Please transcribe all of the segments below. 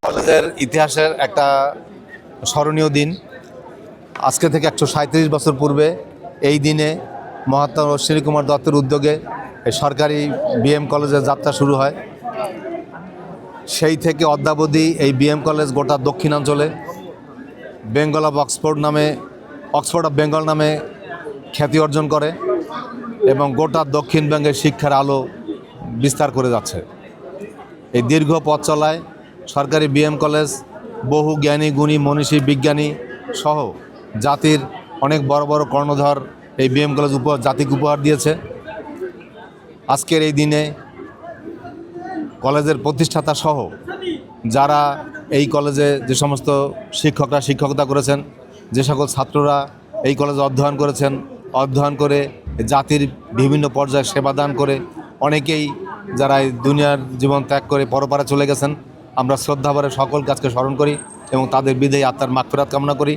কলেজের ইতিহাসের একটা স্মরণীয় দিন। আজকে থেকে 137 বছর পূর্বে এই দিনে মহাত্মা অশ্বিনী কুমার দত্তের উদ্যোগে এই সরকারি বিএম কলেজের যাত্রা শুরু হয়। সেই থেকে অদ্যাবধি এই বিএম কলেজ গোটা দক্ষিণাঞ্চলে অক্সফোর্ড অফ বেঙ্গল নামে খ্যাতি অর্জন করে এবং গোটা দক্ষিণবঙ্গের শিক্ষার আলো বিস্তার করে যাচ্ছে। এই দীর্ঘ পথ চলায় সরকারি বিএম কলেজ বহু জ্ঞানী গুণী মনীষী বিজ্ঞানী সহ জাতির অনেক বড় বড় কর্ণধার এই বিএম কলেজ জাতিকে উপহার দিয়েছে। আজকের এই দিনে কলেজের প্রতিষ্ঠাতা সহ যারা এই কলেজে যে সমস্ত শিক্ষকরা শিক্ষকতা করেছেন, যে সকল ছাত্ররা এই কলেজে অধ্যয়ন করে জাতির বিভিন্ন পর্যায়ে সেবাদান করে অনেকেই যারা এই দুনিয়ার জীবন ত্যাগ করে পরপারে চলে গেছেন, আমরা শ্রদ্ধাভরে সকল কাজকে স্মরণ করি এবং তাদের বিদায়ী আত্মার মাগফিরাত কামনা করি।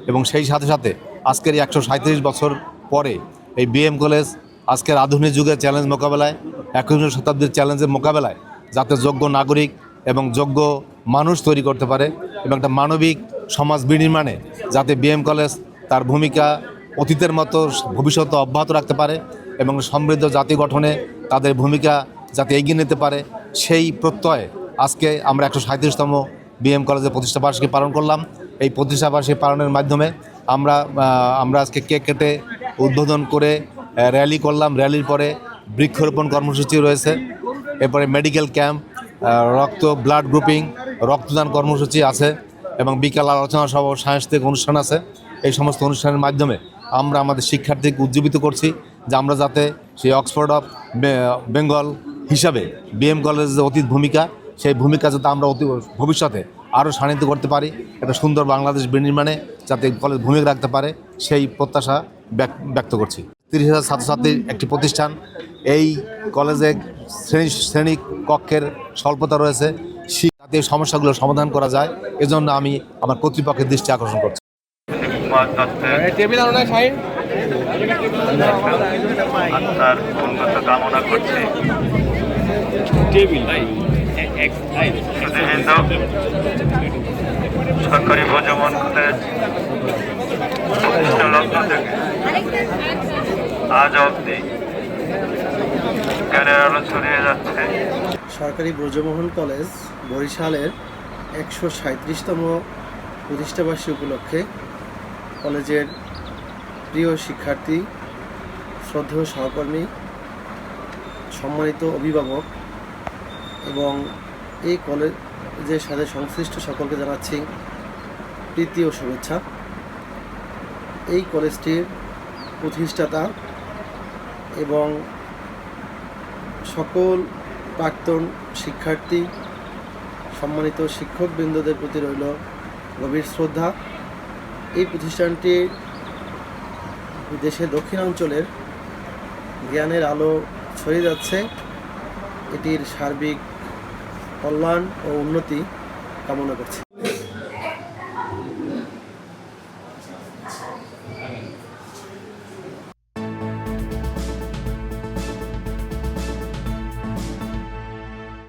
এবং সেই সাথে সাথে আজকের এই 137 বছর পরে এই বিএম কলেজ আজকের আধুনিক যুগের চ্যালেঞ্জ মোকাবেলায় 21 শতাব্দীর চ্যালেঞ্জের মোকাবেলায় যাতে যোগ্য নাগরিক এবং যোগ্য মানুষ তৈরি করতে পারে এবং একটা মানবিক সমাজ বিনির্মাণে যাতে বিএম কলেজ তার ভূমিকা অতীতের মতো ভবিষ্যতে অব্যাহত রাখতে পারে এবং সমৃদ্ধ জাতি গঠনে তাদের ভূমিকা যাতে এগিয়ে নিতে পারে, সেই প্রত্যয়ে আজকে আমরা 137তম বিএম কলেজের প্রতিষ্ঠাবার্ষিকী পালন করলাম। এই প্রতিষ্ঠাবার্ষিকী পালনের মাধ্যমে আমরা আজকে কেক কেটে উদ্বোধন করে র্যালি করলাম। র্যালির পরে বৃক্ষরোপণ কর্মসূচি রয়েছে, এরপরে মেডিকেল ক্যাম্প, ব্লাড গ্রুপিং, রক্তদান কর্মসূচি আছে এবং বিকাল আলোচনা সভা সাংস্কৃতিক অনুষ্ঠান আছে। এই সমস্ত অনুষ্ঠানের মাধ্যমে আমরা আমাদের শিক্ষার্থীকে উজ্জীবিত করছি যে আমরা যাতে সেই অক্সফোর্ড অফ বেঙ্গল হিসাবে বিএম কলেজের অতীত ভূমিকা, সেই ভূমিকা যাতে আমরা ভবিষ্যতে আরও শানিত করতে পারি, একটা সুন্দর বাংলাদেশ বিনির্মাণে যাতে কলেজ ভূমিকা রাখতে পারে, সেই প্রত্যাশা ব্যক্ত করছি। 30,000 ছাত্রছাত্রীর একটি প্রতিষ্ঠান। এই কলেজে শ্রেণী কক্ষের স্বল্পতা রয়েছে, যাতে এই সমস্যাগুলো সমাধান করা যায়, এজন্য আমি আমার কর্তৃপক্ষের দৃষ্টি আকর্ষণ করছি। কামনা করছি। সরকারি ভ্রাম্যমাণ কলেজ লগ্ন থেকে আজ অবধি জ্ঞানের আলো ছড়িয়ে যাচ্ছে। সরকারি ব্রজমোহন কলেজ বরিশালের 137তম প্রতিষ্ঠাবার্ষিকী উপলক্ষে কলেজের প্রিয় শিক্ষার্থী, শ্রদ্ধেয় সহকর্মী, সম্মানিত অভিভাবক এবং এই কলেজের সাথে সংশ্লিষ্ট সকলকে জানাচ্ছি প্রীতি ও শুভেচ্ছা। এই কলেজটির প্রতিষ্ঠাতা এবং সকল প্রাক্তন শিক্ষার্থী, সম্মানিত শিক্ষকবৃন্দদের প্রতি রইল গভীর শ্রদ্ধা। এই প্রতিষ্ঠানটি দেশের দক্ষিণাঞ্চলের জ্ঞানের আলো ছড়িয়ে যাচ্ছে, এটির সার্বিক কল্যাণ ও উন্নতি কামনা করছি।